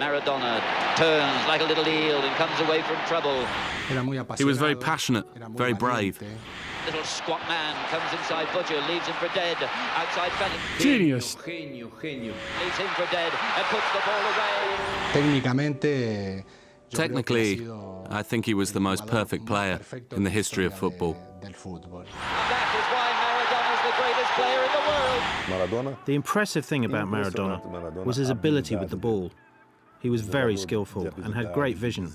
Maradona turns like a little eel and comes away from trouble. He was very passionate, very brave. Little squat man comes inside Butcher, leaves him for dead. Outside Felon. Genius. Leaves him for dead and puts the ball away. Technically, I think he was the most perfect player in the history of football. And that is why Maradona's the greatest player in the world. The impressive thing about Maradona was his ability with the ball. He was very skillful and had great vision.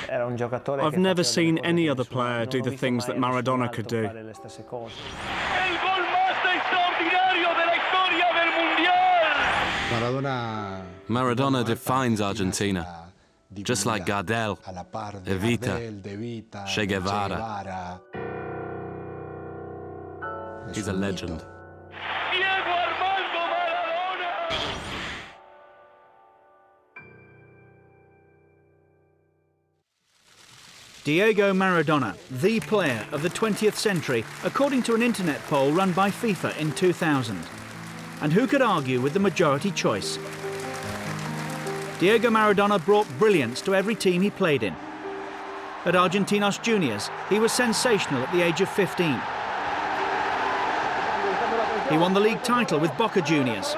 I've never seen any other player do the things that Maradona could do. Maradona defines Argentina, just like Gardel, Evita, Che Guevara. He's a legend. Diego Maradona, the player of the 20th century, according to an internet poll run by FIFA in 2000. And who could argue with the majority choice? Diego Maradona brought brilliance to every team he played in. At Argentinos Juniors, he was sensational at the age of 15. He won the league title with Boca Juniors.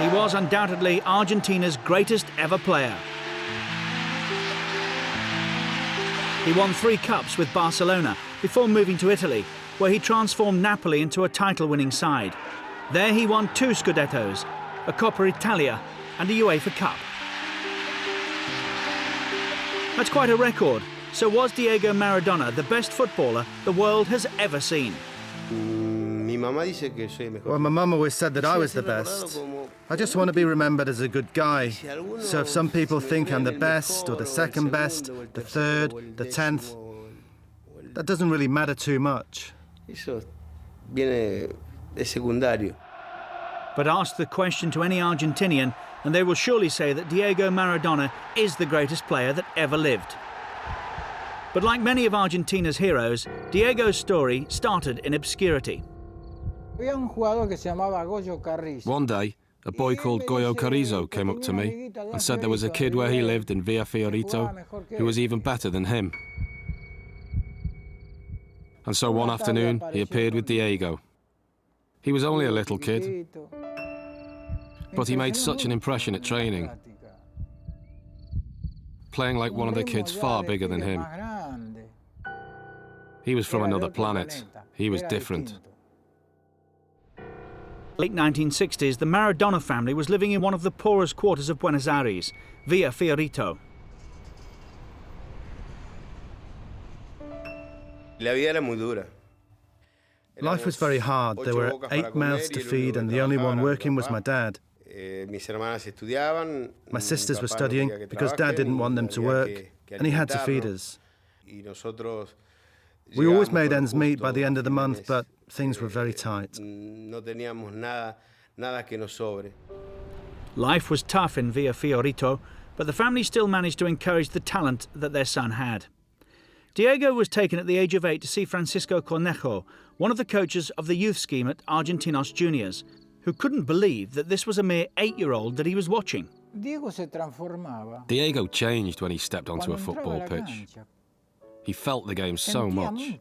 He was undoubtedly Argentina's greatest ever player. He won 3 cups with Barcelona before moving to Italy, where he transformed Napoli into a title-winning side. There he won 2 Scudettos, a Coppa Italia and a UEFA Cup. That's quite a record. So was Diego Maradona the best footballer the world has ever seen? Well, my mum always said that I was the best. I just want to be remembered as a good guy. So if some people think I'm the best, or the second best, the third, the 10th, that doesn't really matter too much. But ask the question to any Argentinian, and they will surely say that Diego Maradona is the greatest player that ever lived. But like many of Argentina's heroes, Diego's story started in obscurity. One day, a boy called Goyo Carrizo came up to me and said there was a kid where he lived in Villa Fiorito who was even better than him. And so one afternoon, he appeared with Diego. He was only a little kid, but he made such an impression at training, playing like one of the kids far bigger than him. He was from another planet. He was different. Late 1960s, the Maradona family was living in one of the poorest quarters of Buenos Aires, Villa Fiorito. Life was very hard. There were 8 mouths to feed, and the only one working was my dad. My sisters were studying because Dad didn't want them to work, and he had to feed us. We always made ends meet by the end of the month, but things were very tight. Life was tough in Villa Fiorito, but the family still managed to encourage the talent that their son had. Diego was taken at the age of 8 to see Francisco Cornejo, one of the coaches of the youth scheme at Argentinos Juniors, who couldn't believe that this was a mere 8-year-old that he was watching. Diego changed when he stepped onto a football pitch. He felt the game so much.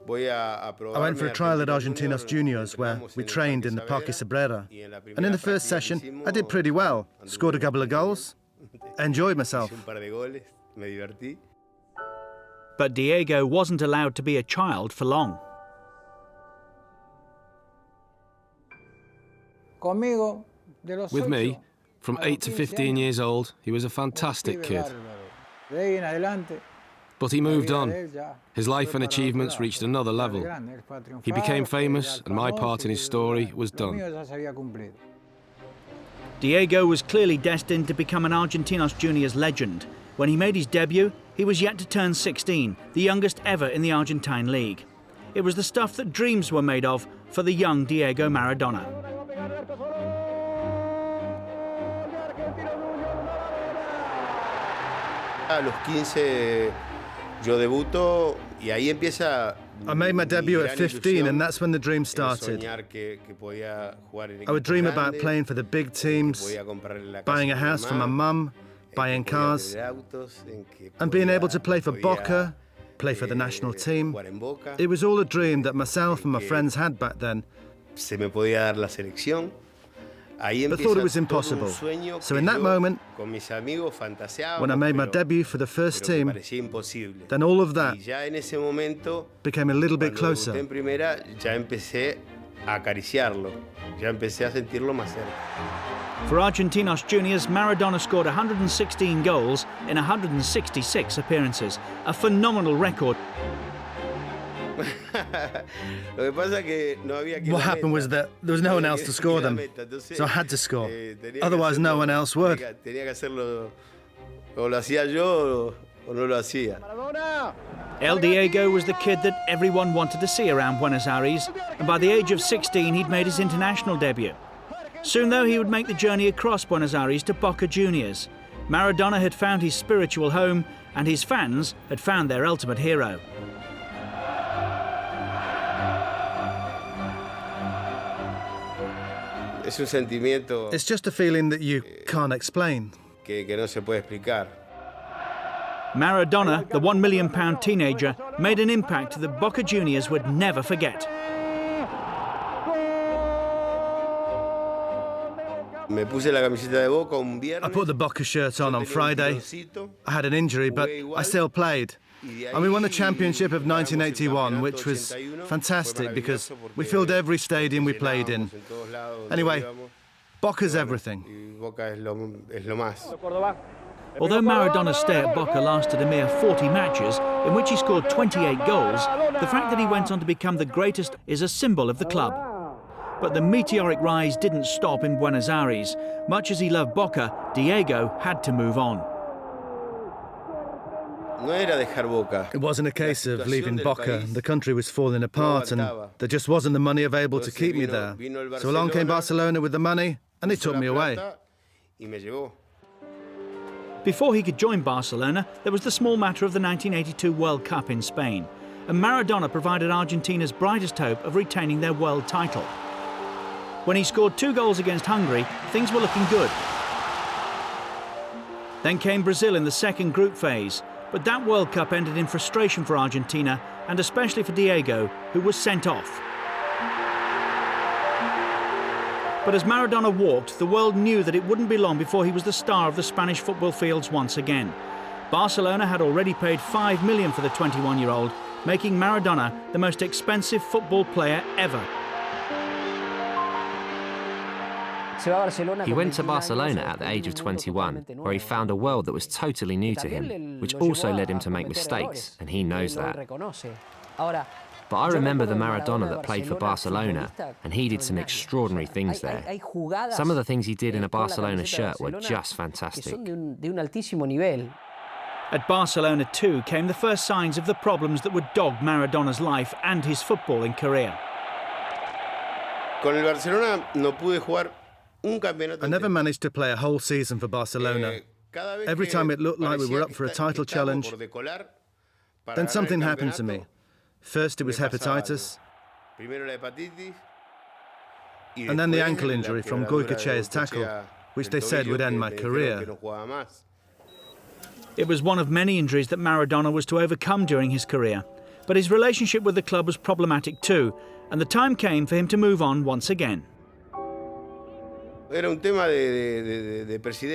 I went for a trial at Argentinos Juniors, where we trained in the Parque Sabrera. And in the first session, I did pretty well. Scored a couple of goals. I enjoyed myself. But Diego wasn't allowed to be a child for long. With me, from 8 to 15 years old, he was a fantastic kid. But he moved on. His life and achievements reached another level. He became famous, and my part in his story was done. Diego was clearly destined to become an Argentinos Juniors legend. When he made his debut, he was yet to turn 16, the youngest ever in the Argentine league. It was the stuff that dreams were made of for the young Diego Maradona. I made my debut at 15, and that's when the dream started. I would dream about playing for the big teams, buying a house for my mum, buying cars, and being able to play for Boca, play for the national team. It was all a dream that myself and my friends had back then, but thought it was impossible. So in that moment, when I made my debut for the first team, then all of that became a little bit closer. For Argentinos juniors, Maradona scored 116 goals in 166 appearances, a phenomenal record. What happened was that there was no one else to score them, so I had to score. Otherwise, no one else would. El Diego was the kid that everyone wanted to see around Buenos Aires, and by the age of 16 he'd made his international debut. Soon though, he would make the journey across Buenos Aires to Boca Juniors. Maradona had found his spiritual home, and his fans had found their ultimate hero. It's just a feeling that you can't explain. Maradona, the £1 million teenager, made an impact that Boca Juniors would never forget. I put the Boca shirt on Friday. I had an injury, but I still played. And we won the championship of 1981, which was fantastic because we filled every stadium we played in. Anyway, Boca's everything. Although Maradona's stay at Boca lasted a mere 40 matches, in which he scored 28 goals, the fact that he went on to become the greatest is a symbol of the club. But the meteoric rise didn't stop in Buenos Aires. Much as he loved Boca, Diego had to move on. It wasn't a case of leaving Boca. The country was falling apart and there just wasn't the money available to keep me there. So along came Barcelona with the money and they took me away. Before he could join Barcelona, there was the small matter of the 1982 World Cup in Spain. And Maradona provided Argentina's brightest hope of retaining their world title. When he scored 2 goals against Hungary, things were looking good. Then came Brazil in the second group phase. But that World Cup ended in frustration for Argentina, and especially for Diego, who was sent off. But as Maradona walked, the world knew that it wouldn't be long before he was the star of the Spanish football fields once again. Barcelona had already paid $5 million for the 21-year-old, making Maradona the most expensive football player ever. He went to Barcelona at the age of 21, where he found a world that was totally new to him, which also led him to make mistakes, and he knows that. But I remember the Maradona that played for Barcelona, and he did some extraordinary things there. Some of the things he did in a Barcelona shirt were just fantastic. At Barcelona too came the first signs of the problems that would dog Maradona's life and his footballing career. I never managed to play a whole season for Barcelona. Every time it looked like we were up for a title challenge, then something happened to me. First it was hepatitis, and then the ankle injury from Goycochea's tackle, which they said would end my career. It was one of many injuries that Maradona was to overcome during his career, but his relationship with the club was problematic too, and the time came for him to move on once again. It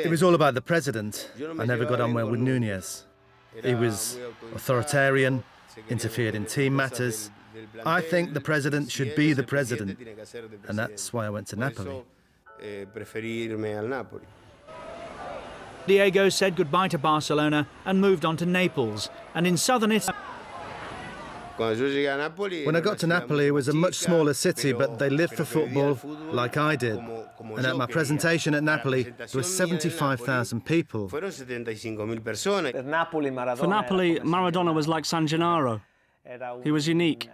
was all about the president. I never got on well with Núñez. He was authoritarian, interfered in team matters. I think the president should be the president, and that's why I went to Napoli. Diego said goodbye to Barcelona and moved on to Naples, and in southern Italy. When I got to Napoli, it was a much smaller city, but they lived for football like I did. And at my presentation at Napoli, there were 75,000 people. For Napoli, Maradona was like San Gennaro. He was unique.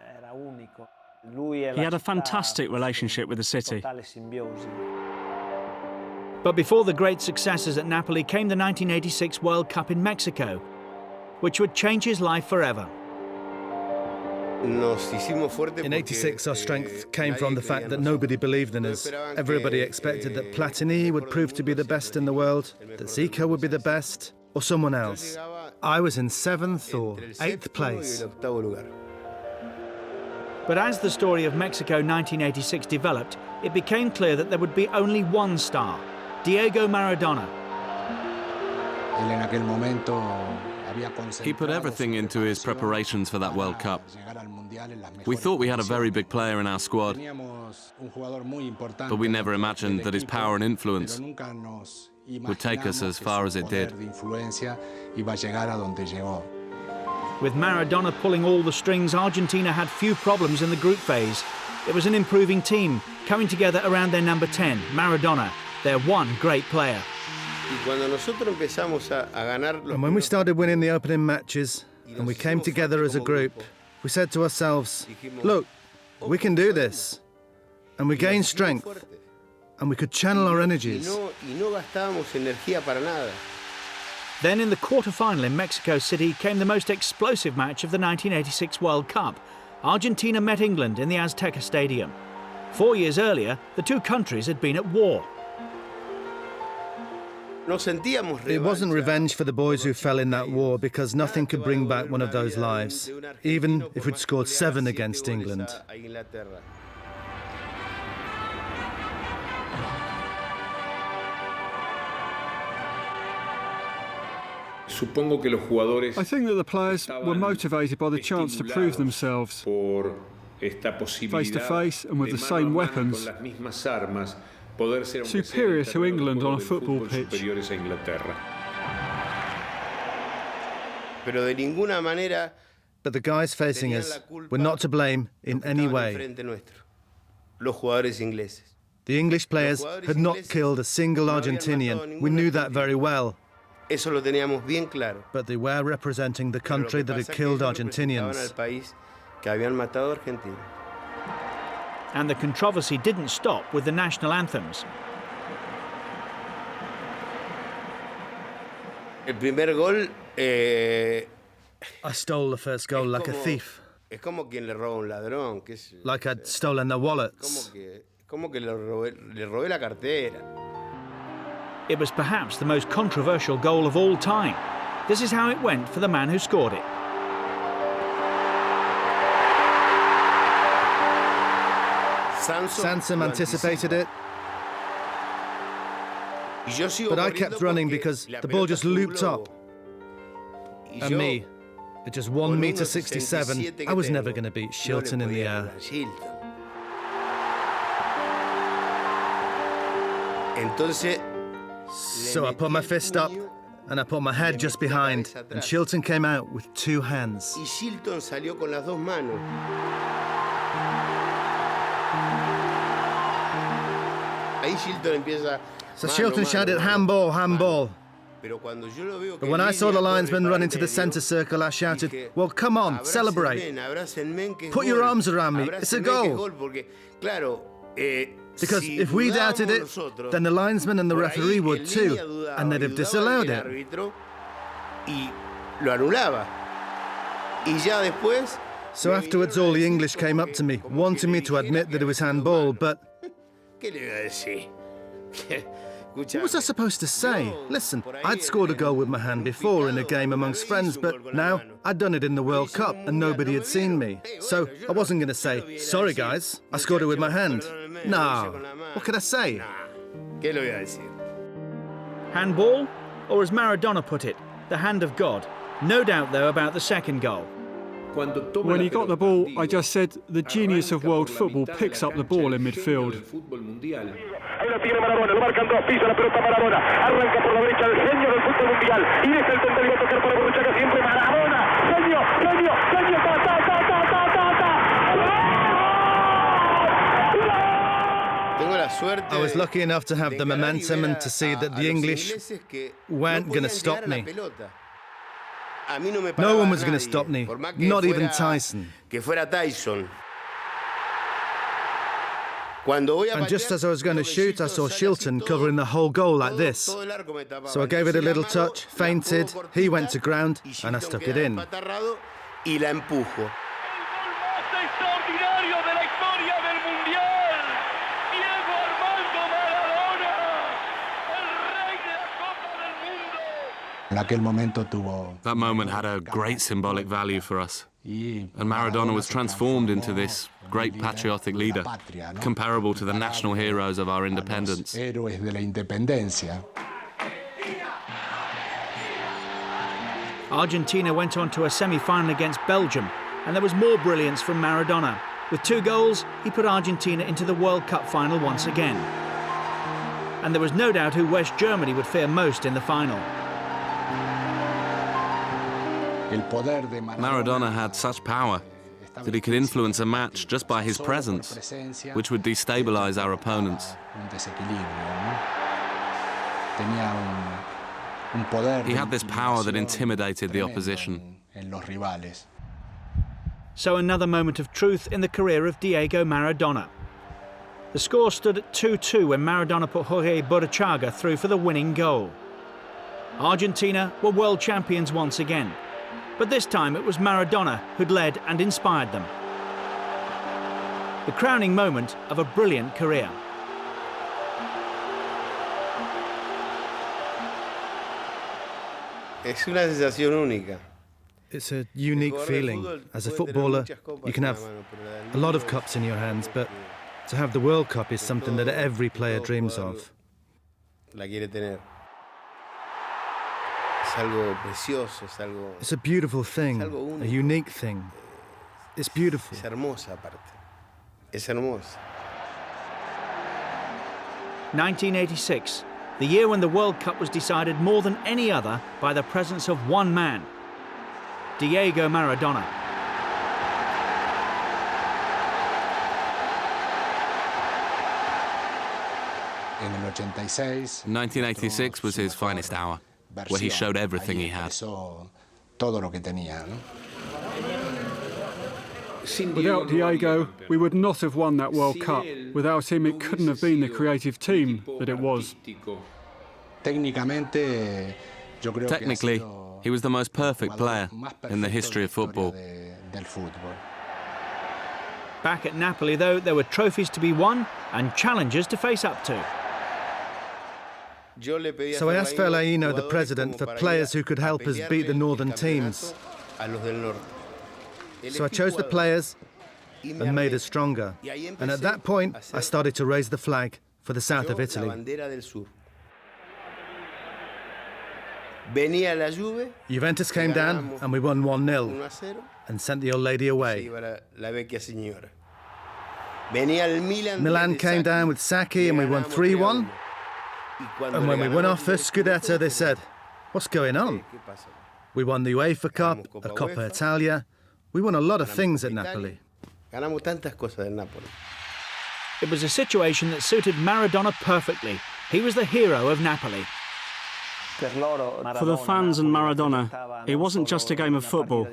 He had a fantastic relationship with the city. But before the great successes at Napoli came the 1986 World Cup in Mexico, which would change his life forever. In '86, our strength came from the fact that nobody believed in us. Everybody expected that Platini would prove to be the best in the world, that Zico would be the best, or someone else. I was in 7th or 8th place. But as the story of Mexico 1986 developed, it became clear that there would be only one star, Diego Maradona. He put everything into his preparations for that World Cup. We thought we had a very big player in our squad, but we never imagined that his power and influence would take us as far as it did. With Maradona pulling all the strings, Argentina had few problems in the group phase. It was an improving team, coming together around their number 10, Maradona, their one great player. And when we started winning the opening matches, and we came together as a group, we said to ourselves, look, we can do this. And we gained strength, and we could channel our energies. Then in the quarter-final in Mexico City came the most explosive match of the 1986 World Cup. Argentina met England in the Azteca Stadium. 4 years earlier, the two countries had been at war. It wasn't revenge for the boys who fell in that war, because nothing could bring back one of those lives, even if we'd scored 7 against England. I think that the players were motivated by the chance to prove themselves face to face and with the same weapons, superior to England on a football pitch. But the guys facing us were not to blame in any way. The English players had not killed a single Argentinian. We knew that very well. But they were representing the country that had killed Argentinians. And the controversy didn't stop with the national anthems. I stole the first goal like a thief. Like I'd stolen their wallets. It was perhaps the most controversial goal of all time. This is how it went for the man who scored it. Sansom anticipated it. But I kept running because the ball just looped up. And me, at just 1.67 meters, I was never going to beat Shilton in the air. So I put my fist up, and I put my head just behind, and Shilton came out with 2 hands. So Shilton shouted, handball, handball. But when I saw the linesman run into the centre circle, I shouted, well, come on, celebrate. Put your arms around me, it's a goal. Because if we doubted it, then the linesman and the referee would too, and they'd have disallowed it. So afterwards, all the English came up to me, wanting me to admit that it was handball, but what was I supposed to say? Listen, I'd scored a goal with my hand before in a game amongst friends, but now I'd done it in the World Cup and nobody had seen me. So I wasn't going to say, sorry guys, I scored it with my hand. No, what could I say? Handball? Or as Maradona put it, the hand of God. No doubt though about the second goal. When he got the ball, I just said, the genius of world football picks up the ball in midfield. I was lucky enough to have the momentum and to see that the English weren't going to stop me. No one was going to stop me, not even Tyson. And just as I was going to shoot, I saw Shilton covering the whole goal like this. So I gave it a little touch, feinted, he went to ground, and I stuck it in. That moment had a great symbolic value for us. And Maradona was transformed into this great patriotic leader, comparable to the national heroes of our independence. Argentina went on to a semi-final against Belgium, and there was more brilliance from Maradona. With 2 goals, he put Argentina into the World Cup final once again. And there was no doubt who West Germany would fear most in the final. Maradona had such power that he could influence a match just by his presence, which would destabilize our opponents. He had this power that intimidated the opposition. So another moment of truth in the career of Diego Maradona. The score stood at 2-2 when Maradona put Jorge Burruchaga through for the winning goal. Argentina were world champions once again, but this time it was Maradona who'd led and inspired them. The crowning moment of a brilliant career. It's a unique feeling. As a footballer, you can have a lot of cups in your hands, but to have the World Cup is something that every player dreams of. It's a beautiful thing, a unique thing. It's beautiful. 1986, the year when the World Cup was decided more than any other by the presence of one man, Diego Maradona. In 1986 was his finest hour, where he showed everything he had. Without Diego, we would not have won that World Cup. Without him, it couldn't have been the creative team that it was. Technically, he was the most perfect player in the history of football. Back at Napoli, though, there were trophies to be won and challenges to face up to. So I asked Fellaino, the president, for players who could help us beat the northern teams. So I chose the players and made us stronger. And at that point, I started to raise the flag for the south of Italy. Juventus came down and we won 1-0 and sent the old lady away. Milan came down with Sacchi and we won 3-1. And when we won our first Scudetto, they said, "What's going on?" We won the UEFA Cup, a Coppa Italia. We won a lot of things at Napoli. It was a situation that suited Maradona perfectly. He was the hero of Napoli. For the fans and Maradona, it wasn't just a game of football.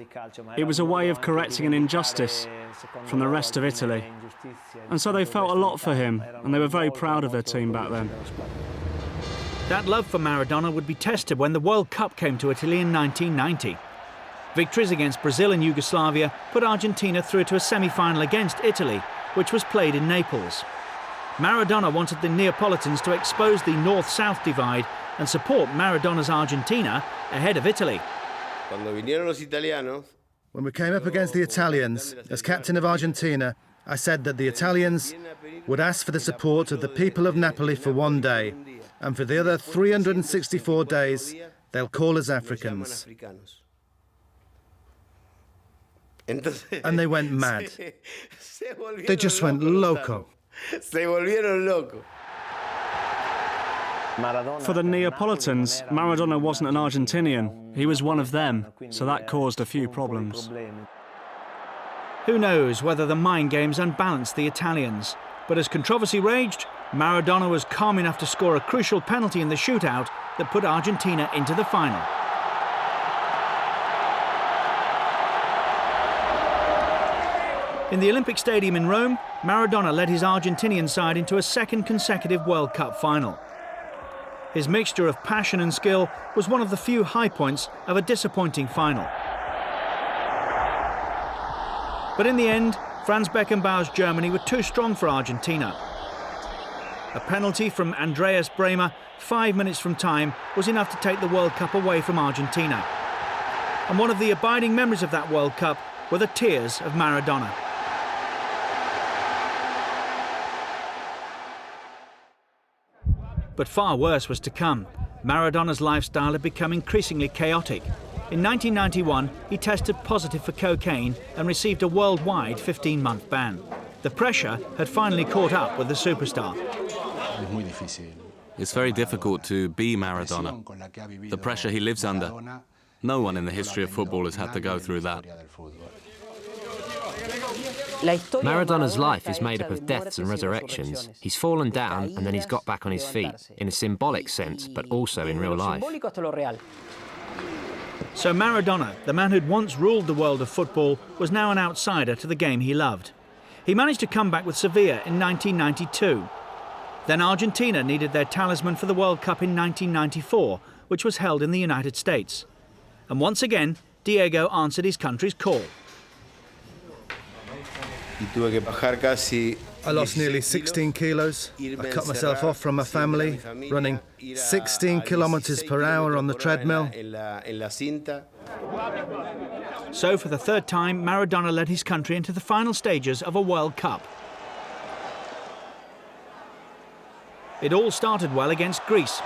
It was a way of correcting an injustice from the rest of Italy. And so they felt a lot for him, and they were very proud of their team back then. That love for Maradona would be tested when the World Cup came to Italy in 1990. Victories against Brazil and Yugoslavia put Argentina through to a semi-final against Italy, which was played in Naples. Maradona wanted the Neapolitans to expose the north-south divide and support Maradona's Argentina ahead of Italy. When we came up against the Italians, as captain of Argentina, I said that the Italians would ask for the support of the people of Napoli for one day, and for the other 364 days, they'll call us Africans. And they went mad. They just went loco. For the Neapolitans, Maradona wasn't an Argentinian. He was one of them, so that caused a few problems. Who knows whether the mind games unbalanced the Italians, but as controversy raged, Maradona was calm enough to score a crucial penalty in the shootout that put Argentina into the final. In the Olympic Stadium in Rome, Maradona led his Argentinian side into a second consecutive World Cup final. His mixture of passion and skill was one of the few high points of a disappointing final. But in the end, Franz Beckenbauer's Germany were too strong for Argentina. A penalty from Andreas Bremer, 5 minutes from time, was enough to take the World Cup away from Argentina. And one of the abiding memories of that World Cup were the tears of Maradona. But far worse was to come. Maradona's lifestyle had become increasingly chaotic. In 1991, he tested positive for cocaine and received a worldwide 15-month ban. The pressure had finally caught up with the superstar. It's very difficult to be Maradona. The pressure he lives under. No one in the history of football has had to go through that. Maradona's life is made up of deaths and resurrections. He's fallen down and then he's got back on his feet, in a symbolic sense, but also in real life. So Maradona, the man who'd once ruled the world of football, was now an outsider to the game he loved. He managed to come back with Sevilla in 1992. Then Argentina needed their talisman for the World Cup in 1994, which was held in the United States. And once again, Diego answered his country's call. I lost nearly 16 kilos. I cut myself off from my family, running 16 kilometers per hour on the treadmill. So for the third time, Maradona led his country into the final stages of a World Cup. It all started well against Greece.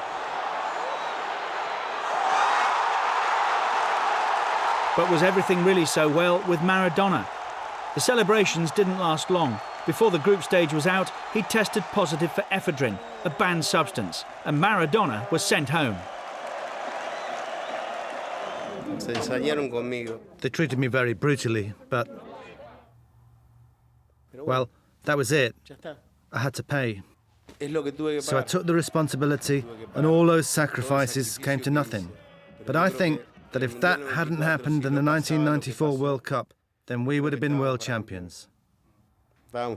But was everything really so well with Maradona? The celebrations didn't last long. Before the group stage was out, he tested positive for ephedrine, a banned substance, and Maradona was sent home. They treated me very brutally, but, well, that was it. I had to pay. So I took the responsibility, and all those sacrifices came to nothing. But I think that if that hadn't happened in the 1994 World Cup, then we would have been world champions. His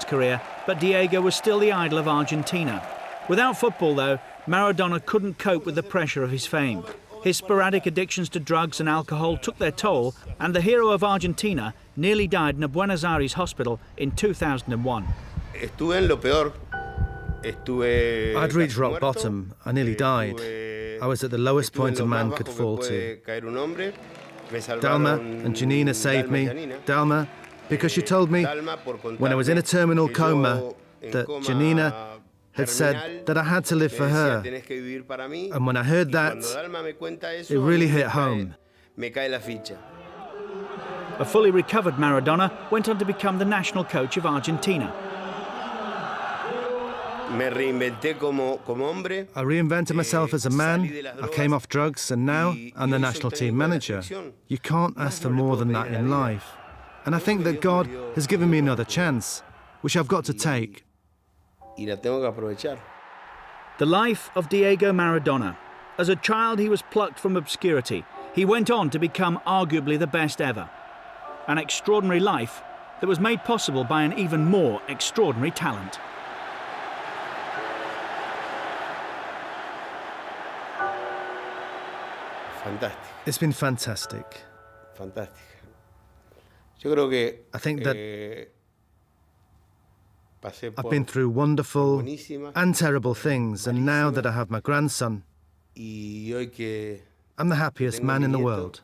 career, but Diego was still the idol of Argentina. Without football, though, Maradona couldn't cope with the pressure of his fame. His sporadic addictions to drugs and alcohol took their toll, and the hero of Argentina nearly died in a Buenos Aires hospital in 2001. I'd reached rock bottom. I nearly died. I was at the lowest point a man could fall to. Dalma and Janina saved me. Dalma, because she told me when I was in a terminal coma that Janina had said that I had to live for her. And when I heard that, it really hit home. A fully recovered Maradona went on to become the national coach of Argentina. I reinvented myself as a man, I came off drugs, and now I'm the national team manager. You can't ask for more than that in life. And I think that God has given me another chance, which I've got to take. The life of Diego Maradona. As a child, he was plucked from obscurity. He went on to become arguably the best ever. An extraordinary life that was made possible by an even more extraordinary talent. It's been fantastic. I think that I've been through wonderful and terrible things, and now that I have my grandson, I'm the happiest man in the world.